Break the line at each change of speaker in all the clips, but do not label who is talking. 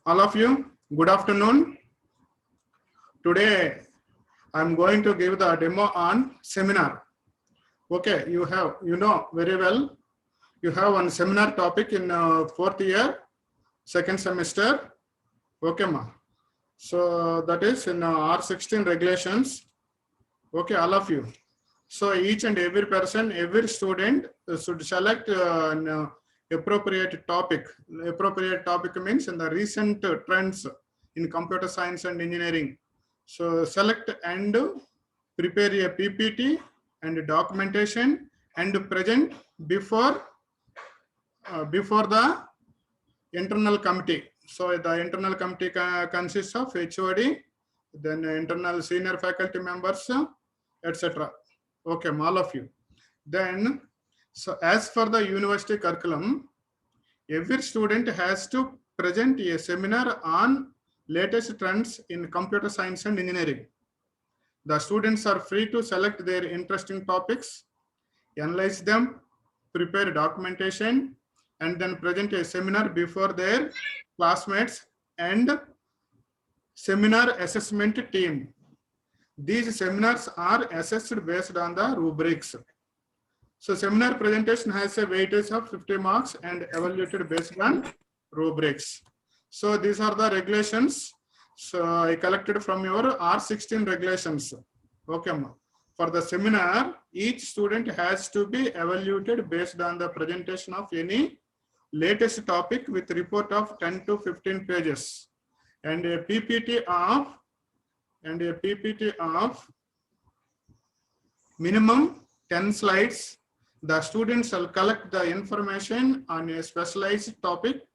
All of you, good afternoon. Today, I'm going to give the demo on seminar. Okay, you know very well, you have one seminar topic in fourth year, second semester. Okay, ma. So that is in R16 regulations. Okay, all of you. So each and every person, every student should select an appropriate topic. Appropriate topic means in the recent trends in computer science and engineering. So select and prepare a PPT and documentation and present before the internal committee. So the internal committee consists of HOD, then internal senior faculty members, etc. Okay, all of you. Then, so as for the university curriculum, every student has to present a seminar on latest trends in computer science and engineering. The students are free to select their interesting topics, analyze them, prepare documentation, and then present a seminar before their classmates and seminar assessment team. These seminars are assessed based on the rubrics. So seminar presentation has a weightage of 50 marks and evaluated based on rubrics. So these are the regulations. So I collected from your R16 regulations. Okay, ma. For the seminar, each student has to be evaluated based on the presentation of any latest topic with report of 10 to 15 pages and a PPT of minimum 10 slides. The students shall collect the information on a specialized topic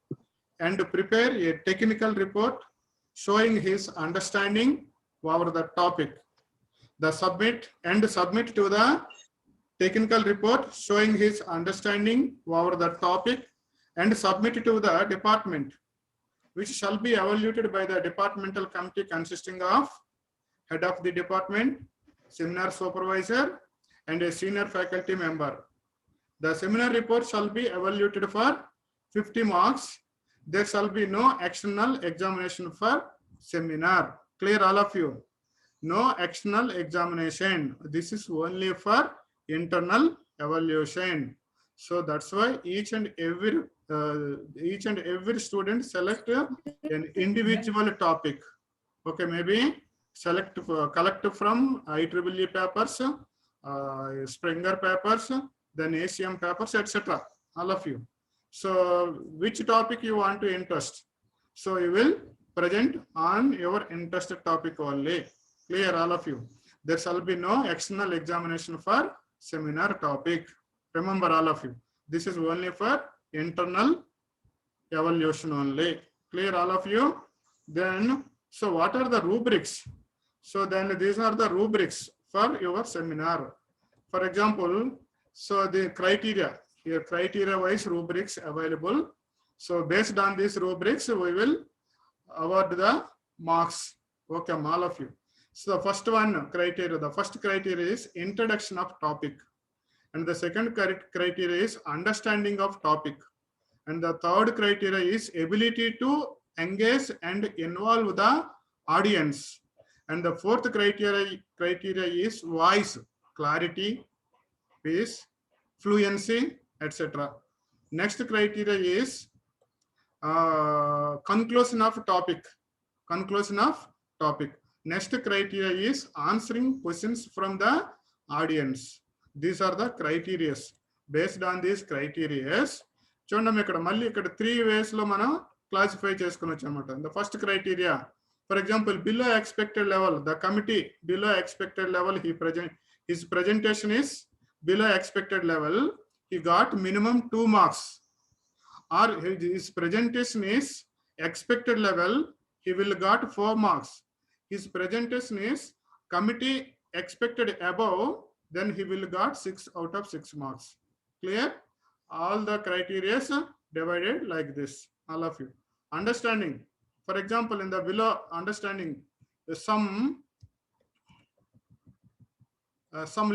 and prepare a technical report showing his understanding over the topic. Submit to the technical report showing his understanding over the topic and submit to the department, which shall be evaluated by the departmental committee consisting of head of the department, seminar supervisor, and a senior faculty member. The seminar report shall be evaluated for 50 marks. There shall be no external examination for seminar. Clear, all of you? No external examination. This is only for internal evaluation. So that's why each and every student select an individual topic. Okay, maybe collect from IEEE papers, Springer papers, then ACM papers, etc. All of you. So which topic you want to interest? So you will present on your interested topic only. Clear, all of you? There shall be no external examination for seminar topic. Remember, all of you. This is only for internal evaluation only. Clear, all of you? Then, so what are the rubrics? So then these are the rubrics for your seminar. For example, so the criteria, here criteria wise rubrics available. So based on these rubrics, we will award the marks. Okay, all of you. So the first one criteria, the first criteria is introduction of topic. And the second criteria is understanding of topic. And the third criteria is ability to engage and involve the audience. And the fourth criteria is voice, clarity, pace, fluency, etc. Next criteria is conclusion of topic. Conclusion of topic. Next criteria is answering questions from the audience. These are the criteria. Based on these criteria, చూడండి ఇక్కడ మళ్ళీ ఇక్కడ 3 ways లో మనం classify చేసుకోవచ్చు అన్నమాట. The first criteria, for example, below expected level, the committee below expected level, his presentation is below expected level, he got minimum 2 marks. Or his presentation is expected level, he will got 4 marks. His presentation is committee expected above, then he will got 6 out of 6 marks. Clear? All the criteria divided like this, all of you. Understanding, for example, in the below understanding, some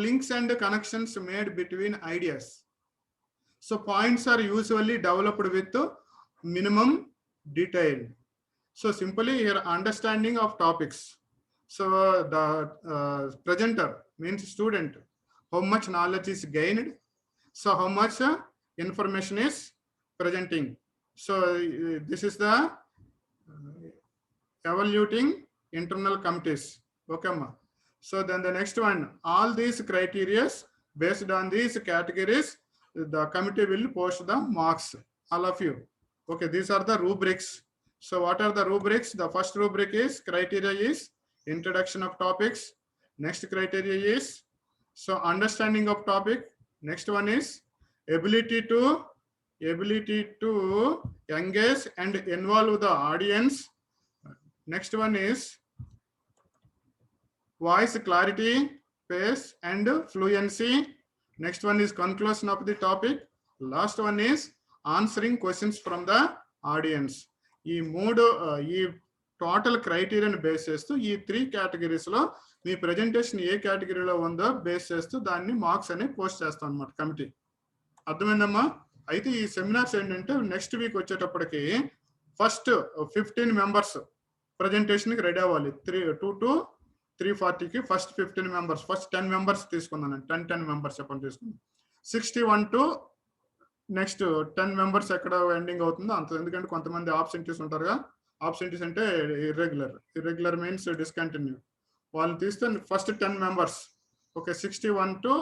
links and connections made between ideas. So points are usually developed with minimum detail. So simply here understanding of topics. So the presenter means student, how much knowledge is gained, so how much information is presenting. So this is the evaluating internal committees. Okay ma. So then the next one, all these criteria, based on these categories, the committee will post the marks, all of you. Okay, these are the rubrics. So what are the rubrics? The first rubric is criteria is introduction of topics. Next criteria is so understanding of topic. Next one is ability to engage and involve the audience. Next one is voice clarity, pace and fluency. Next one is conclusion of the topic. Last one is answering questions from the audience. ఈ మూడు ఈ total క్రైటీరియాని base చేస్తూ ఈ 3 categories లో మీ presentation ఏ కేటగిరీలో ఉందో base చేస్తూ దాన్ని మార్క్స్ అనేవి పోస్ట్ చేస్తాం అన్నమాట కమిటీ. అర్థమైందమ్మా? అయితే ఈ సెమినార్స్ ఏంటంటే నెక్స్ట్ వీక్ వచ్చేటప్పటికి ఫస్ట్ 15 మెంబర్స్ ప్రెజెంటేషన్కి రెడీ అవ్వాలి. 2 to 340కి ఫస్ట్ 15 మెంబర్స్, ఫస్ట్ 10 మెంబర్స్ తీసుకున్నాను. 10 మెంబర్స్ చెప్పండి తీసుకున్నాను. 61 to నెక్స్ట్ 10 మెంబర్స్ ఎక్కడ ఎండింగ్ అవుతుందో అంత, ఎందుకంటే కొంతమంది ఆబ్సెంటీస్ ఉంటారుగా. ఆబ్సెంటీస్ అంటే ఇర్రెగ్యులర్ మీన్స్ డిస్కంటిన్యూ. వాళ్ళు తీస్తే first 10 members. Okay, 61 to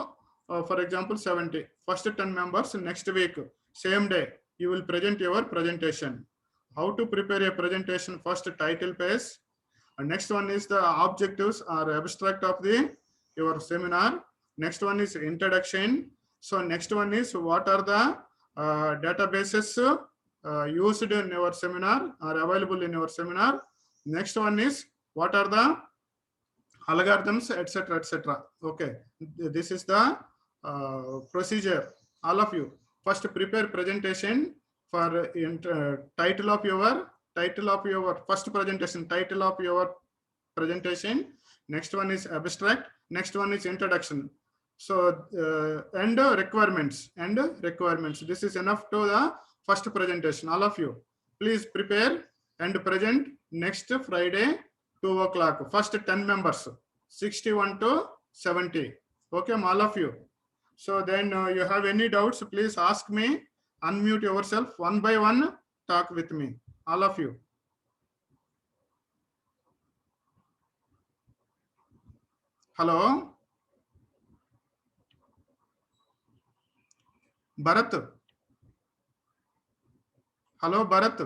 for example 70. First 10 members next week same day you will present your presentation. How to prepare a presentation? First title page. And next one is the objectives or abstract of the your seminar. Next one is introduction. So next one is what are the databases used in your seminar or available in your seminar. Next one is what are the algorithms, etc., etc. Okay, this is the procedure. All of you first prepare presentation for title of your first presentation, title of your presentation. Next one is abstract. Next one is introduction. So and requirements. This is enough to the first presentation. All of you please prepare and present next Friday 2 o'clock. First 10 members, 61 to 70. Okay, all of you. So then you have any doubts, please ask me. Unmute yourself, one by one talk with me, all of you. Hello Bharat. Hello Bharat.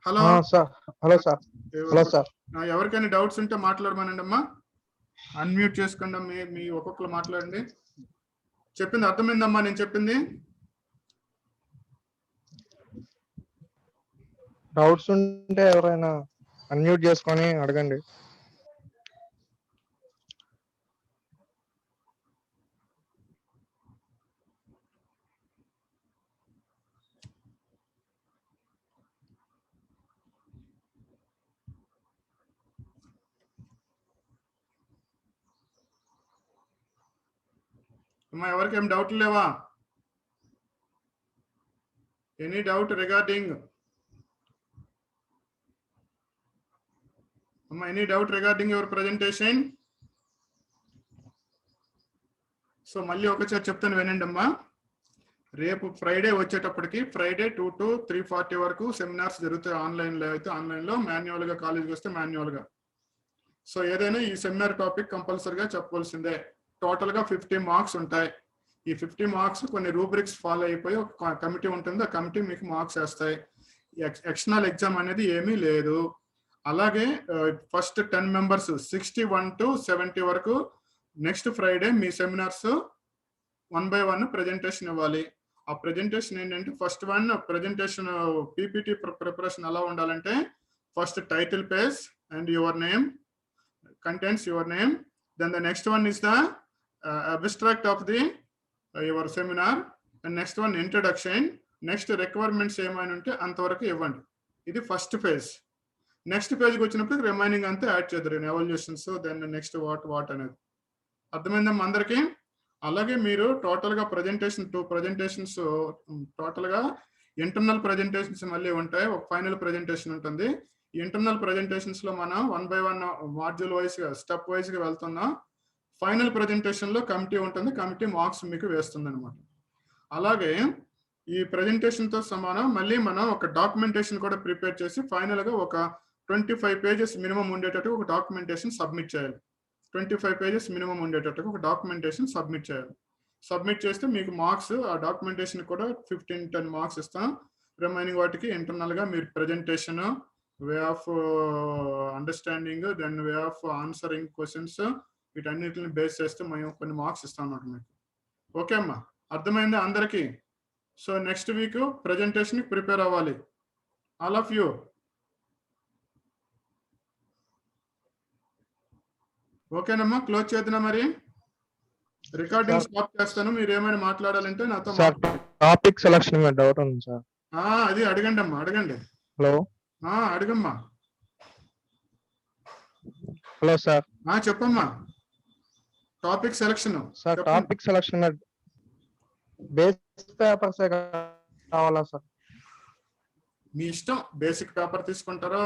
Hello
sir. Hello sir. Hello sir.
ఎవరికైనా doubts ఉంటే మాట్లాడమనండి అమ్మా. Unmute చేసుకోండి. మీ ఒక్కొక్కరు మాట్లాడండి. చెప్పింది అర్థమైందమ్మా నేను చెప్పింది?
డౌట్స్ ఉంటే ఎవరైనా అన్మ్యూట్ చేసుకొని అడగండి.
అమ్మా ఎవరికేం డౌట్లు లేవా? ఎనీ డౌట్ రిగార్డింగ్ అమ్మా, any doubt regarding your presentation? So మళ్ళీ ఒకసారి చెప్తాను వినండి అమ్మా. రేపు ఫ్రైడే వచ్చేటప్పటికి ఫ్రైడే 2 to 3:40 వరకు సెమినార్స్ జరుగుతాయి. ఆన్లైన్లో అయితే ఆన్లైన్లో, మాన్యువల్గా కాలేజ్కి వస్తే మాన్యువల్గా. సో ఏదైనా ఈ సెమినార్ టాపిక్ కంపల్సరీగా చెప్పవలసిందే. టోటల్గా 50 మార్క్స్ ఉంటాయి. ఈ 50 మార్క్స్ కొన్ని రూబ్రిక్స్ ఫాలో అయిపోయి ఒక కమిటీ ఉంటుంది. ఆ కమిటీ మీకు మార్క్స్ వేస్తాయి. ఎక్స్టర్నల్ ఎగ్జామ్ అనేది ఏమీ లేదు. అలాగే ఫస్ట్ 10 మెంబర్స్ 61 to 70 వరకు నెక్స్ట్ ఫ్రైడే మీ సెమినార్స్ 1 by 1 ప్రెజెంటేషన్ ఇవ్వాలి. ఆ ప్రెజెంటేషన్ ఏంటంటే first one presentation PPT preparation ఎలా ఉండాలంటే first title page and your name, contents your name. Then the next one is the abstract of the your seminar. And next one introduction. Next requirements ఏమైనా ఉంటే అంతవరకు ఇవ్వండి. ఇది first page. Next పేజ్కి వచ్చినప్పుడు remaining అంతా add చేద్దరు, evaluations, then next what అనేది. అర్థమైందమ్మా అందరికీ? అలాగే మీరు టోటల్గా ప్రెజెంటేషన్ 2 ప్రెజెంటేషన్స్ టోటల్గా ఇంటర్నల్ ప్రజెంటేషన్స్ మళ్ళీ ఉంటాయి, ఒక ఫైనల్ ప్రజెంటేషన్ ఉంటుంది. ఈ ఇంటర్నల్ ప్రజెంటేషన్స్ లో మనం 1 by 1 మాడ్యూల్ వైజ్ గా స్టెప్ వైజ్ గా వెళ్తున్నాం. ఫైనల్ ప్రజెంటేషన్ లో కమిటీ ఉంటుంది, కమిటీ మార్క్స్ మీకు వేస్తుంది అనమాట. అలాగే ఈ ప్రెజెంటేషన్ తో సమానం మళ్ళీ మనం ఒక డాక్యుమెంటేషన్ కూడా ప్రిపేర్ చేసి ఫైనల్ గా ఒక 25 పేజెస్ మినిమం ఉండేటట్టు ఒక డాక్యుమెంటేషన్ సబ్మిట్ చేయాలి. 25 పేజెస్ మినిమం ఉండేటట్టు ఒక డాక్యుమెంటేషన్ సబ్మిట్ చేయాలి. సబ్మిట్ చేస్తే మీకు మార్క్స్ ఆ డాక్యుమెంటేషన్ కూడా 15-10 మార్క్స్ ఇస్తాం. రిమైనింగ్ వాటికి ఇంటర్నల్ గా మీరు presentation, way of understanding, then way of answering questions, వీటన్నిటిని బేస్ చేస్తే మేము కొన్ని మార్క్స్ ఇస్తాం అన్నమాట మీకు. ఓకే అమ్మా, అర్థమైందా అందరికి? So next week presentation prepare అవ్వాలి ఆల్ ఆఫ్ యూ. ఓకేనమ్మా, క్లోజ్ చేద్దాం మరి. రికార్డింగ్ స్టాప్ చేస్తాను, మీరు ఏమైనా మాట్లాడాలంటే నాతో
సార్ టాపిక్ సెలక్షన్ మీద డౌట్ ఉంది సార్.
అది అడగండి అమ్మా, అడగండి.
హలో
అడగమ్మా.
Hello sir.
చెప్పమ్మా. Topic selection
sir topic selection base papers కావాలా సార్?
మీ ఇష్టం, బేసిక్ పేపర్ తీసుకుంటారో